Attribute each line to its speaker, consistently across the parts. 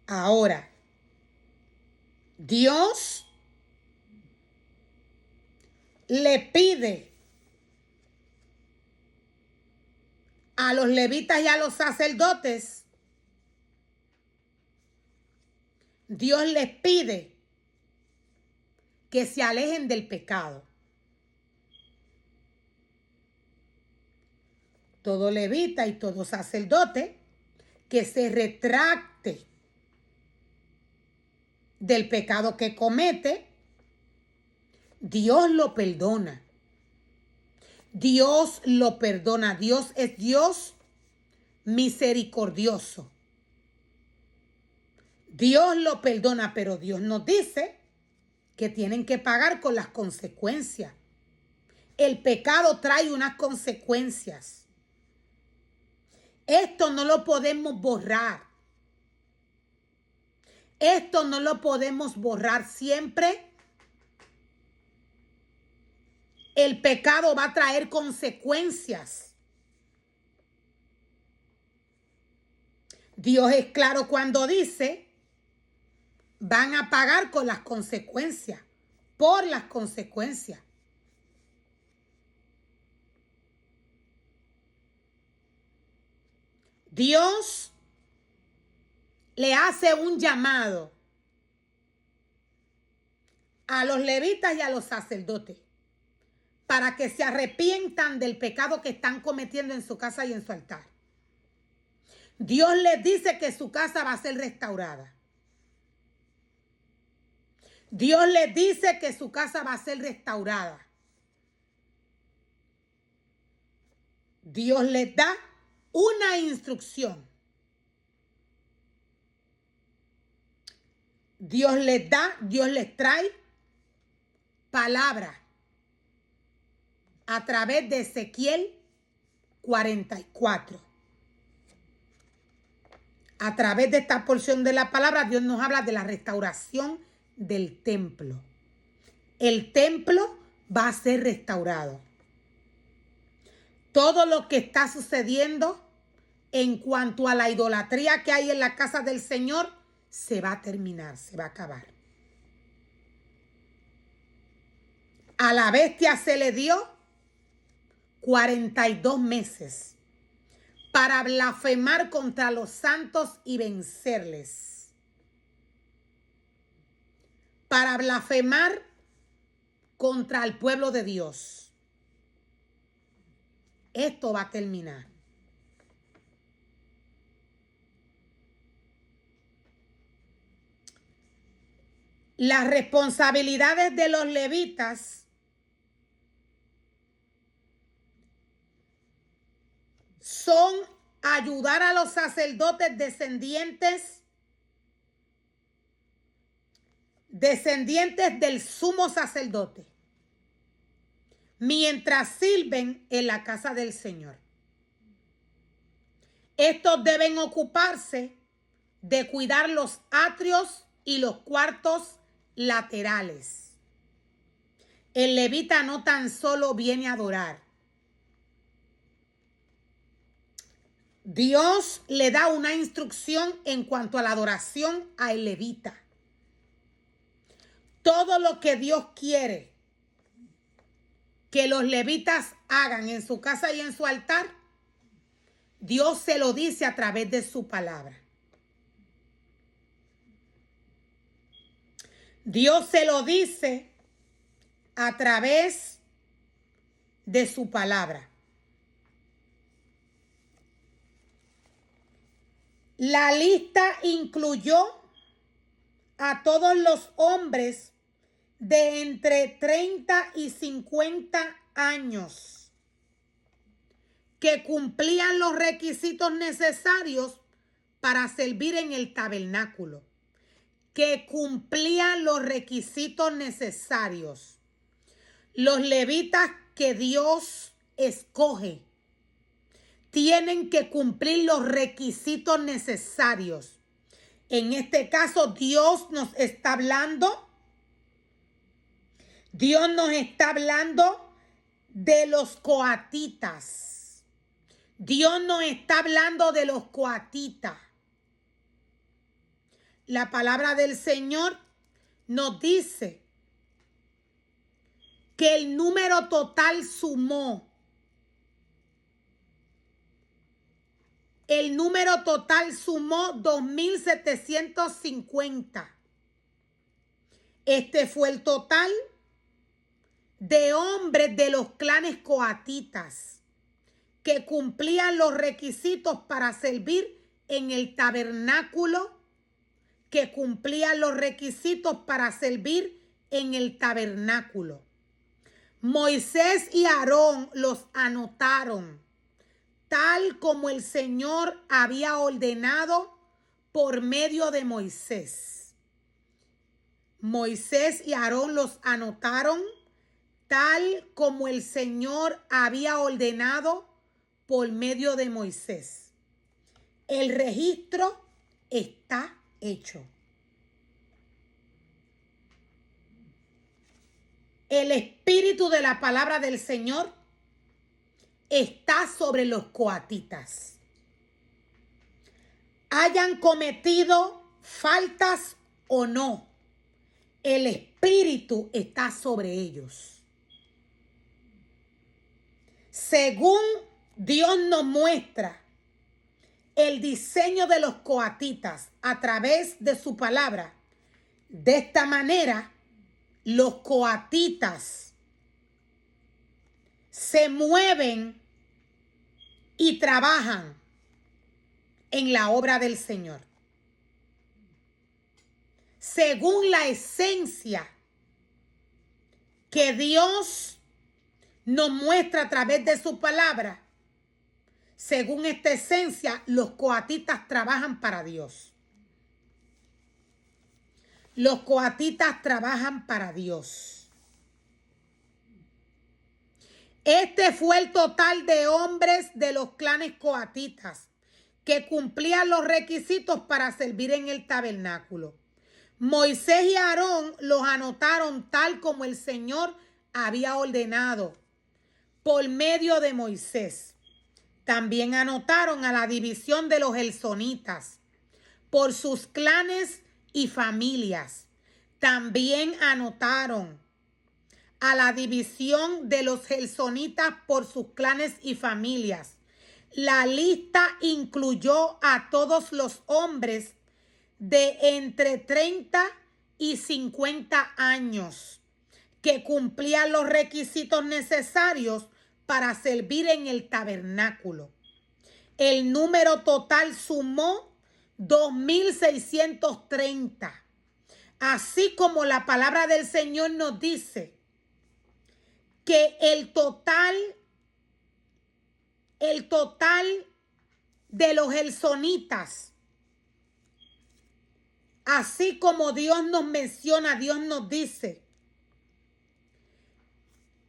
Speaker 1: Ahora, Dios le pide a los levitas y a los sacerdotes, Dios les pide que se alejen del pecado. Todo levita y todo sacerdote que se retracte del pecado que comete, Dios lo perdona. Dios lo perdona. Dios es Dios misericordioso. Dios lo perdona, pero Dios nos dice que tienen que pagar con las consecuencias. El pecado trae unas consecuencias. Esto no lo podemos borrar. Esto no lo podemos borrar siempre. El pecado va a traer consecuencias. Dios es claro cuando dice, van a pagar con las consecuencias, por las consecuencias. Dios le hace un llamado a los levitas y a los sacerdotes para que se arrepientan del pecado que están cometiendo en su casa y en su altar. Dios les dice que su casa va a ser restaurada. Dios les dice que su casa va a ser restaurada. Dios les da una instrucción. Dios les trae palabra a través de Ezequiel 44. A través de esta porción de la palabra, Dios nos habla de la restauración del templo. El templo va a ser restaurado. Todo lo que está sucediendo en cuanto a la idolatría que hay en la casa del Señor se va a terminar, se va a acabar. A la bestia se le dio 42 meses para blasfemar contra los santos y vencerles. Para blasfemar contra el pueblo de Dios. Esto va a terminar. Las responsabilidades de los levitas son ayudar a los sacerdotes descendientes del sumo sacerdote mientras sirven en la casa del Señor. Estos deben ocuparse de cuidar los atrios y los cuartos laterales. El levita no tan solo viene a adorar. Dios le da una instrucción en cuanto a la adoración al levita. Todo lo que Dios quiere que los levitas hagan en su casa y en su altar, Dios se lo dice a través de su palabra. Dios se lo dice a través de su palabra. La lista incluyó a todos los hombres de entre 30 y 50 años que cumplían los requisitos necesarios para servir en el tabernáculo. Que cumplían los requisitos necesarios. Los levitas que Dios escoge tienen que cumplir los requisitos necesarios. En este caso, Dios nos está hablando de los coatitas. Dios nos está hablando de los coatitas. la palabra del Señor nos dice que el número total sumó. El número total sumó 2.750. Este fue el total de hombres de los clanes coatitas que cumplían los requisitos para servir en el tabernáculo, Moisés y Aarón los anotaron, tal como el Señor había ordenado por medio de Moisés. Moisés y Aarón los anotaron, tal como el Señor había ordenado por medio de Moisés. El registro está hecho. El espíritu de la palabra del Señor está sobre los coatitas. Hayan cometido faltas o no, el espíritu está sobre ellos. Según Dios nos muestra el diseño de los coatitas a través de su palabra, de esta manera, los coatitas se mueven y trabajan en la obra del Señor. Según la esencia que Dios nos muestra a través de su palabra, según esta esencia, los coatitas trabajan para Dios. Los coatitas trabajan para Dios. Este fue el total de hombres de los clanes coatitas que cumplían los requisitos para servir en el tabernáculo. Moisés y Aarón los anotaron tal como el Señor había ordenado por medio de Moisés. También anotaron a la división de los gersonitas por sus clanes y familias. También anotaron a la división de los gersonitas por sus clanes y familias. La lista incluyó a todos los hombres de entre 30 y 50 años que cumplían los requisitos necesarios para servir en el tabernáculo. El número total sumó 2.630. Así como la palabra del Señor nos dice que el total de los gersonitas, así como Dios nos menciona, Dios nos dice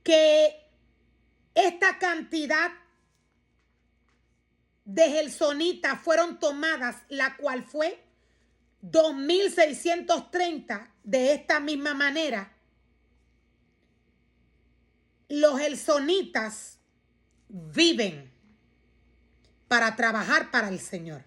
Speaker 1: que esta cantidad de gersonitas fueron tomadas, la cual fue 2.630. De esta misma manera, los gersonitas viven para trabajar para el Señor.